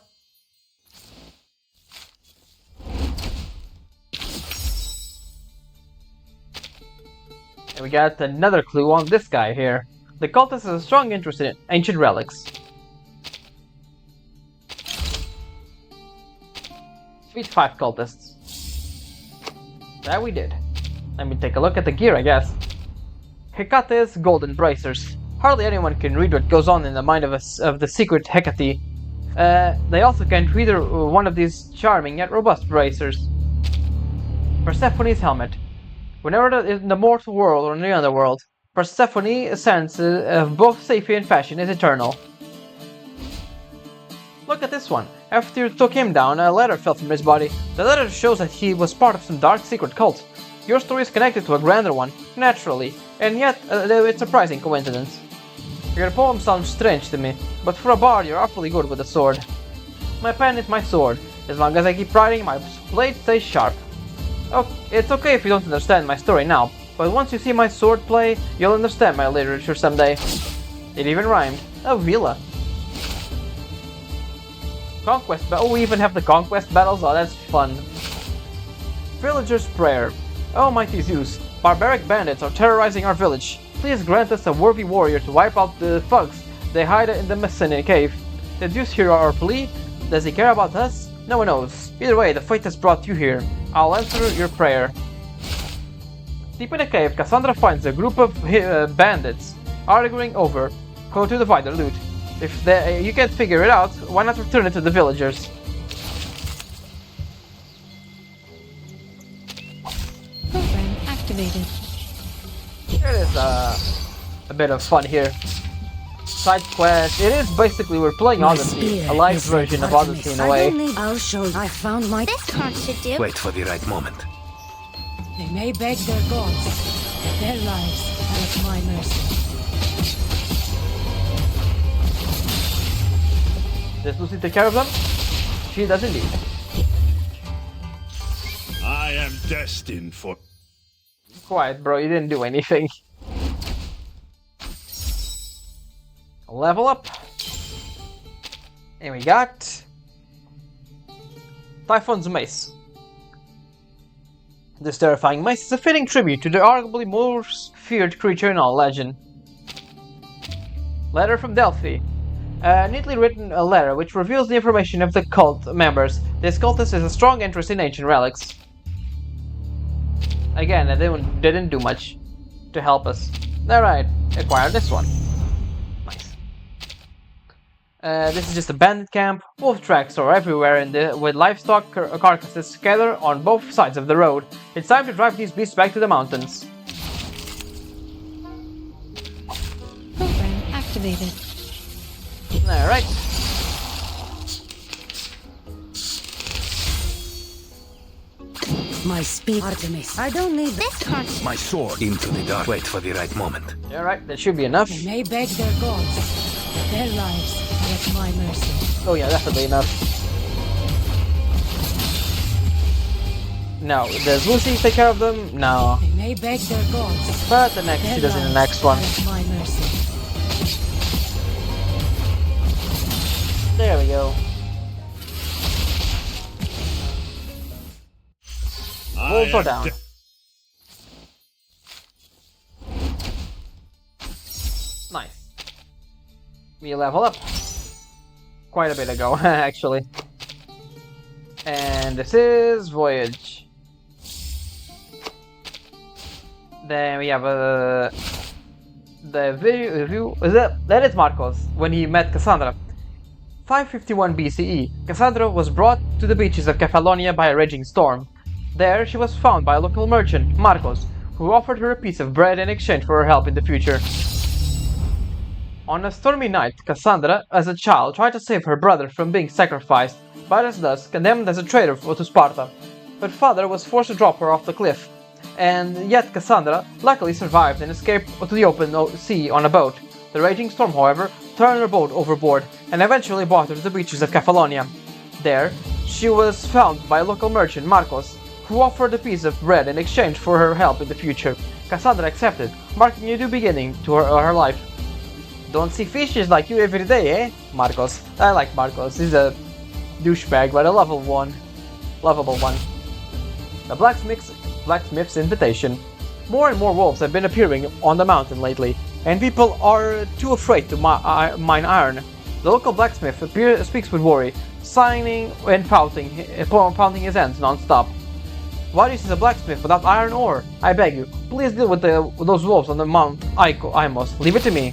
And we got another clue on this guy here. The cultist has a strong interest in ancient relics. Defeat 5 cultists. That we did. Let me take a look at the gear, I guess. Hecate's golden bracers. Hardly anyone can read what goes on in the mind of the secret Hecate. They also can't read one of these charming yet robust bracers. Persephone's helmet. Whenever in the mortal world or in the underworld, Persephone's sense of both safety and fashion is eternal. Look at this one. After you took him down, a letter fell from his body. The letter shows that he was part of some dark secret cult. Your story is connected to a grander one, naturally, and yet it's a surprising coincidence. Your poem sounds strange to me, but for a bard you're awfully good with a sword. My pen is my sword. As long as I keep writing, my blade stays sharp. Oh, it's okay if you don't understand my story now, but once you see my sword play, you'll understand my literature someday. It even rhymed. A villa. Conquest battle. Oh, we even have the conquest battles? Oh, that's fun. Villager's prayer. Oh, mighty Zeus, barbaric bandits are terrorizing our village. Please grant us a worthy warrior to wipe out the thugs. They hide in the Messene cave. Did Zeus hear our plea? Does he care about us? No one knows. Either way, the fate has brought you here. I'll answer your prayer. Deep in the cave, Cassandra finds a group of bandits arguing over how to divide their loot. If you can't figure it out, why not return it to the villagers? Program activated. There is a bit of fun here. Side quest. It is basically we're playing Odyssey, a live version of Odyssey in a way. I'll show you. I found my... This card should do. Wait for the right moment. They may beg their gods, but their lives are at my mercy. Does Lucy take care of them? She does indeed. I am destined for... Quiet, bro, you didn't do anything. Level up. And we got... Typhon's Mace. This terrifying mace is a fitting tribute to the arguably most feared creature in all legend. Letter from Delphi. A neatly written letter which reveals the information of the cult members. This cultist has a strong interest in ancient relics. Again, they didn't do much to help us. Alright, acquire this one. Nice. This is just a bandit camp. Wolf tracks are everywhere with livestock carcasses scattered on both sides of the road. It's time to drive these beasts back to the mountains. Program activated. Alright. My speed, Artemis. I don't need this card. My sword into the dark. Wait for the right moment. Alright, that should be enough. They may beg their gods, but their lives are at my mercy. Oh yeah, definitely enough. No, does Lucy take care of them? No. They may beg their gods, But the next she does in the next one. are at my mercy. There we go. Wolves are down. Nice. We level up. Quite a bit ago, actually. And this is Voyage. Then we have the review. That is Marcos when he met Cassandra. 551 BCE, Cassandra was brought to the beaches of Cephalonia by a raging storm. There, she was found by a local merchant, Marcos, who offered her a piece of bread in exchange for her help in the future. On a stormy night, Cassandra, as a child, tried to save her brother from being sacrificed, but was thus condemned as a traitor to Sparta. Her father was forced to drop her off the cliff, and yet Cassandra luckily survived and escaped to the open sea on a boat. The raging storm, however, turned her boat overboard and eventually brought her to the beaches of Cephalonia. There, she was found by a local merchant, Marcos, who offered a piece of bread in exchange for her help in the future. Cassandra accepted, marking a new beginning to her life. Don't see fishes like you every day, eh? Marcos. I like Marcos. He's a douchebag, but a lovable one. The blacksmith's invitation. More and more wolves have been appearing on the mountain lately, and people are too afraid to mine iron. The local blacksmith speaks with worry, sighing and pounding his hands non-stop. Why do you use a blacksmith without iron ore? I beg you, please deal with those wolves on the Mount Deimos. Leave it to me.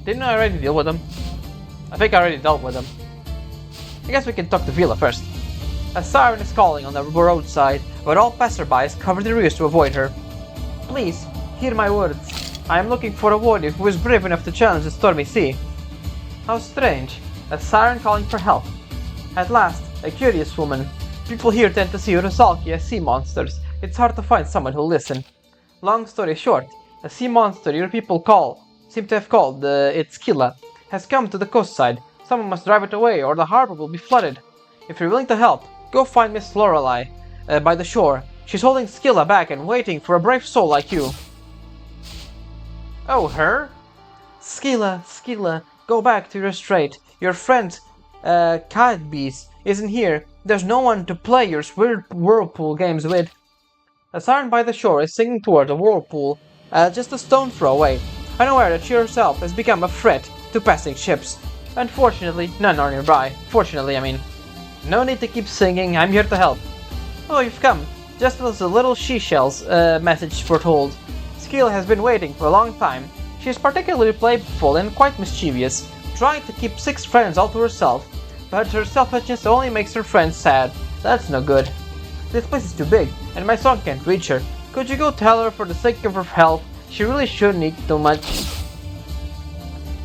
Didn't I already deal with them? I think I already dealt with them. I guess we can talk to Vila first. A siren is calling on the roadside, but all passerbys cover their ears to avoid her. Please, hear my words. I am looking for a warrior who is brave enough to challenge the stormy sea. How strange. A siren calling for help. At last, a curious woman. People here tend to see Rusalki as sea monsters. It's hard to find someone who'll listen. Long story short, a sea monster your people seem to have called it Skilla, has come to the coast side. Someone must drive it away or the harbor will be flooded. If you're willing to help, go find Miss Lorelei by the shore. She's holding Skilla back and waiting for a brave soul like you. Oh, her? Skilla, go back to your strait. Your friend, Cadbees, isn't here. There's no one to play your weird whirlpool games with. A siren by the shore is singing toward a whirlpool, just a stone throw away, unaware that she herself has become a threat to passing ships. Unfortunately, none are nearby. Fortunately, I mean. No need to keep singing, I'm here to help. Oh, you've come. Just as the little she-shell's message foretold. Skilla has been waiting for a long time. She is particularly playful and quite mischievous, trying to keep 6 friends all to herself, but her selfishness only makes her friends sad. That's no good. This place is too big, and my song can't reach her. Could you go tell her for the sake of her health, she really shouldn't eat too much?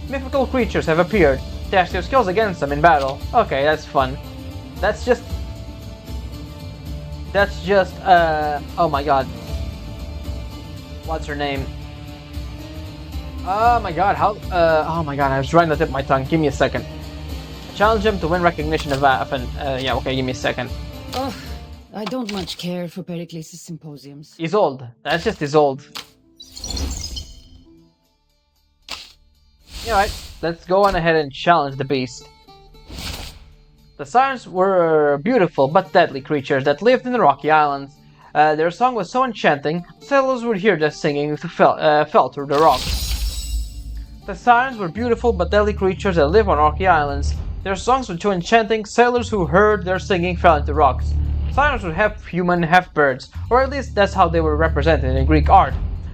Mythical creatures have appeared. Test your skills against them in battle. Okay, that's fun. That's just, oh my god. What's her name? Oh my god, oh my god, I was trying to tip my tongue. Give me a second. Challenge him to win recognition of yeah, okay, give me a second. Oh, I don't much care for Pericles' symposiums. He's old. That's just he's old. Alright, let's go on ahead and challenge the beast. The sirens were beautiful but deadly creatures that lived in the rocky islands. Their song was so enchanting, sailors would hear their singing if they fell through the rocks. The sirens were beautiful but deadly creatures that live on rocky islands. Their songs were so enchanting, sailors who heard their singing fell into rocks. Sirens were half human, half birds, or at least that's how they were represented in Greek art.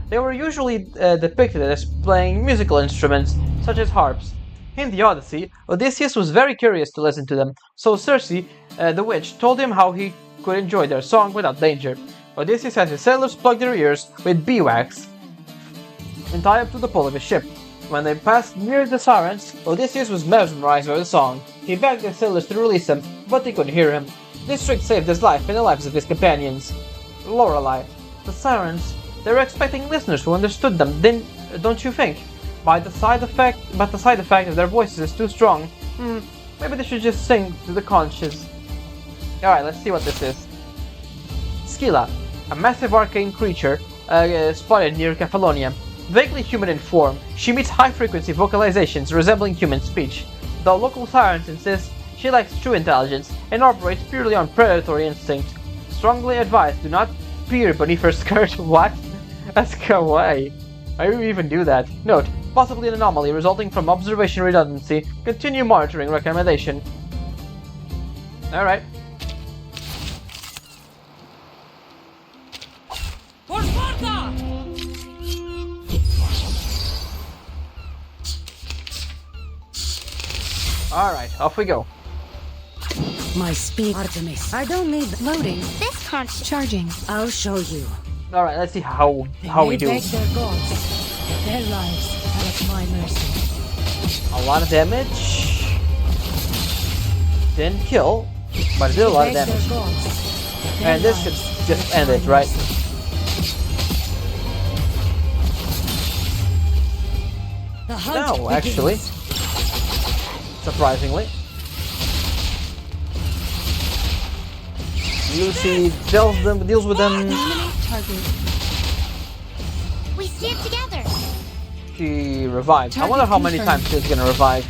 They were usually depicted as playing musical instruments, such as harps. In the Odyssey, Odysseus was very curious to listen to them, so Circe, the witch, told him how he could enjoy their song without danger. Odysseus had his sailors plug their ears with beeswax and tie up to the pole of his ship. When they passed near the sirens, Odysseus was mesmerized by the song. He begged the sailors to release him, but they couldn't hear him. This trick saved his life and the lives of his companions. Lorelei. The sirens. They were expecting listeners who understood them, don't you think? But the side effect of their voices is too strong. Maybe they should just sing to the conscious. Alright, let's see what this is. Skilla, a massive arcane creature spotted near Cephalonia. Vaguely human in form, she emits high-frequency vocalizations resembling human speech. Though local sirens insist she lacks true intelligence and operates purely on predatory instinct. Strongly advised, do not peer beneath her skirt. What? That's kawaii. Why would we even do that? Note, possibly an anomaly resulting from observation redundancy. Continue monitoring recommendation. Alright. Alright, off we go. My speed, Artemis. I don't need loading. This can't Charging. I'll show you. Alright, let's see how we do. They beg their gods. Their lives are at my mercy. A lot of damage. Didn't kill, but it did a lot of damage. And this should just end it, right? No, actually. Surprisingly. Lucy deals with them. We stand together. She revived. I wonder how many times she's gonna revive.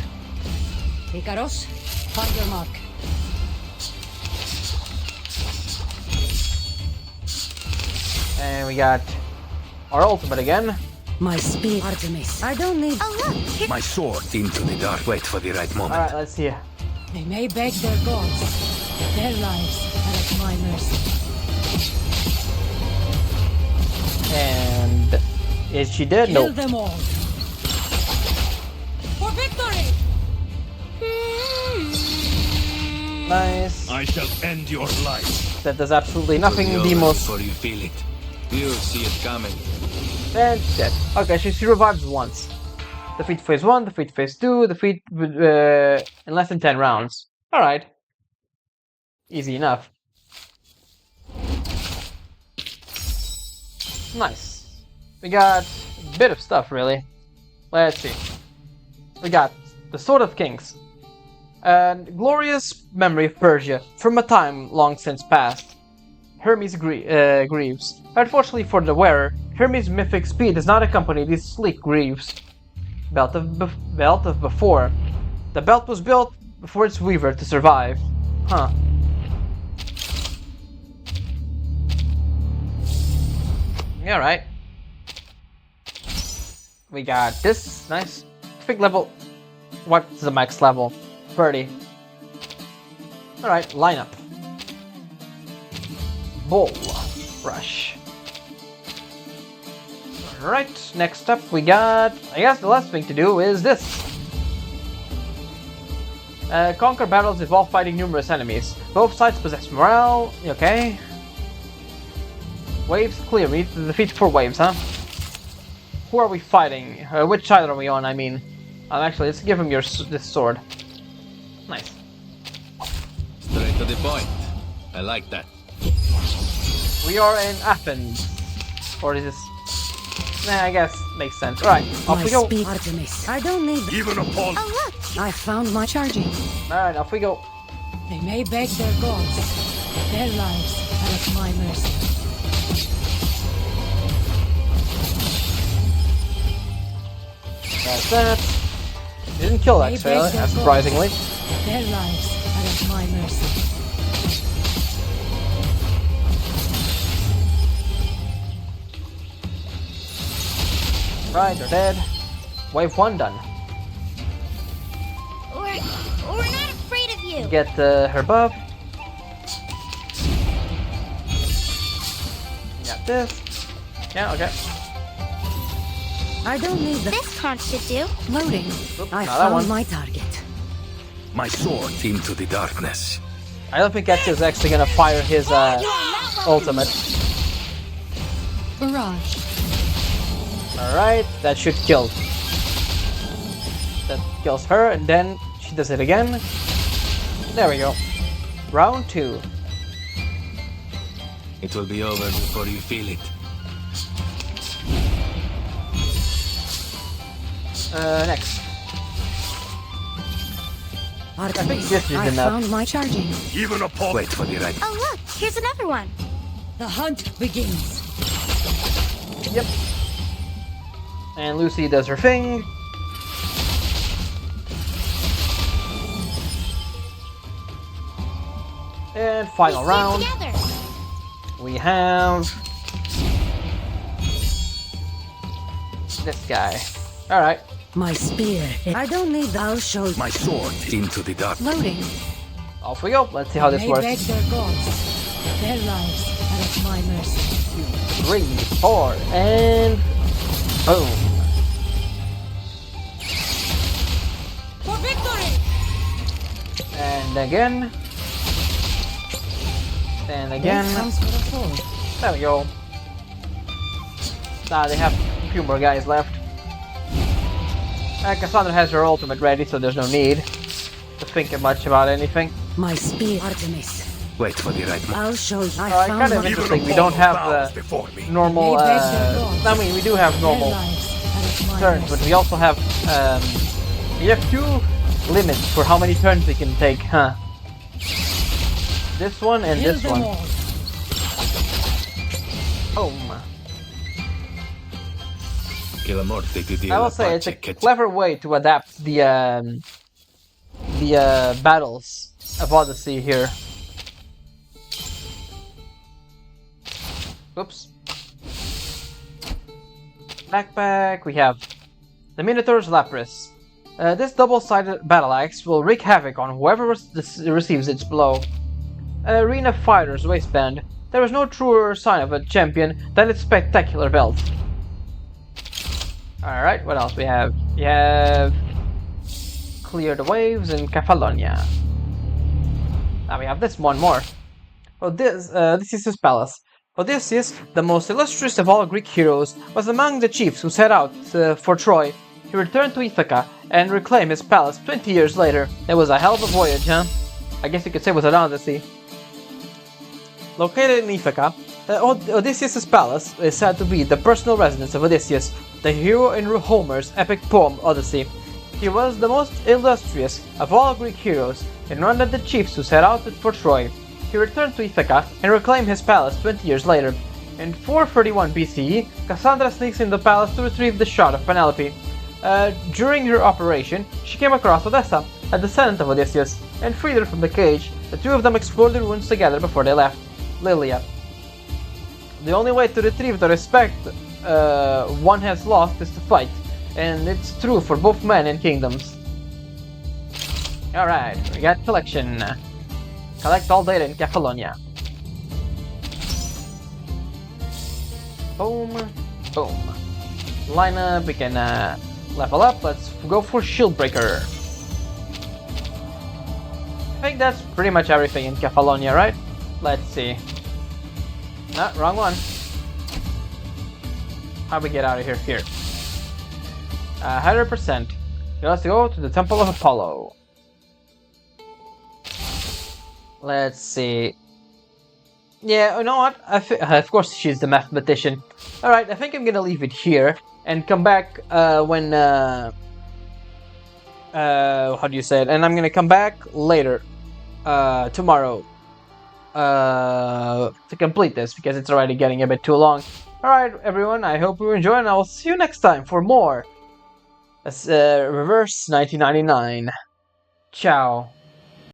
Icaros, find your mark. And we got our ultimate again. My speed, Artemis. I don't need. Oh look! My sword into the dark. Wait for the right moment. Alright, let's see. They may beg their gods. Their lives are at my mercy. And is she dead? Kill No. them all. For victory! Nice. I shall end your life. That does absolutely nothing, Deimos. Before you feel it. You'll see it coming. And dead. Okay, she revives once. Defeat phase 1, defeat phase 2, defeat in less than 10 rounds. Alright. Easy enough. Nice. We got a bit of stuff, really. Let's see. We got the Sword of Kings. A glorious memory of Persia from a time long since past. Hermes greaves. Unfortunately for the wearer, Hermes' mythic speed does not accompany these sleek greaves. Belt of before. The belt was built before its weaver to survive. Huh. Alright. We got this. Nice. Big level. What's the max level? 30. Alright, lineup. Bull Rush. Alright, next up we got... I guess the last thing to do is this. Conquer battles involve fighting numerous enemies. Both sides possess morale. Okay. Waves clear. We need to defeat 4 waves, huh? Who are we fighting? Which side are we on, I mean? Actually, let's give him this sword. Nice. Straight to the point. I like that. We are in Athens. Or is this... Nah, I guess makes sense. Alright, off we go. Speed, Artemis. I don't need them. Even upon Oh, look! I found my charging. Alright, off we go. They may beg their gods. Their lives are at my mercy. That's that. Didn't kill that, surprisingly. Their lives are at my mercy. Right, they're dead. Wave 1 done. We're not afraid of you. Get her buff. Got this. Yeah, okay. I don't need the This conch should do. loading. Oops, I not that one. found my target. My sword into the darkness. I don't think Etch is actually gonna fire his ultimate. Barrage. Alright, that should kill. That kills her, and then she does it again. There we go. Round 2. It will be over before you feel it. Next. Artemis, this is I enough. found my charging. even upon Wait for the right. Oh, look! Here's another one. The hunt begins. Yep. And Lucy does her thing. And final We round. stand together. We have this guy. Alright. My spear. I don't need the... I'll show you. My sword into the dark. Loading. Off we go. Let's see how this They works. beg their gods. Their lives are at my mercy. 3, 4, and boom. For victory! And again. And again. Death comes for the fall. There we go. Nah, they have a few more guys left. Cassandra has her ultimate ready, so there's no need to think much about anything. My spear. Artemis. Wait for the right. I'll show you. I Alright, found kind of my... interesting. We don't have the normal. I mean, we do have normal turns, but we also have. We have 2 limits for how many turns we can take, huh? This one and this one. Boom. I will say it's a clever way to adapt the battles of Odyssey here. Oops. Backpack. We have the Minotaur's Lapras. This double-sided battle axe will wreak havoc on whoever receives its blow. Arena Fighter's waistband. There is no truer sign of a champion than its spectacular belt. Alright, what else we have? We have Clear the Waves in Kefalonia. Now we have this one more. Odysseus' Palace. Odysseus, the most illustrious of all Greek heroes, was among the chiefs who set out for Troy. He returned to Ithaca and reclaimed his palace 20 years later. It was a hell of a voyage, huh? I guess you could say it was an odyssey. Located in Ithaca, Odysseus' palace is said to be the personal residence of Odysseus, the hero in Homer's epic poem Odyssey. He was the most illustrious of all Greek heroes and one of the chiefs who set out for Troy. He returned to Ithaca and reclaimed his palace 20 years later. In 431 BCE, Cassandra sneaks in the palace to retrieve the shard of Penelope. During her operation, she came across Odessa, a descendant of Odysseus, and freed her from the cage. The two of them explored the ruins together before they left Lilia. The only way to retrieve the respect one has lost is to fight, and it's true for both men and kingdoms. Alright, we got collection. Collect all data in Kefalonia. Boom, boom. Lineup, we can level up. Let's go for Shieldbreaker. I think that's pretty much everything in Kefalonia, right? Let's see. No, wrong one. How do we get out of here? Here. 100%. Let's go to the Temple of Apollo. Let's see. Yeah, you know what? Of course she's the mathematician. Alright, I think I'm gonna leave it here and come back when how do you say it? And I'm gonna come back later, tomorrow, to complete this because it's already getting a bit too long. Alright, everyone, I hope you enjoy, and I will see you next time for more Reverse 1999. Ciao.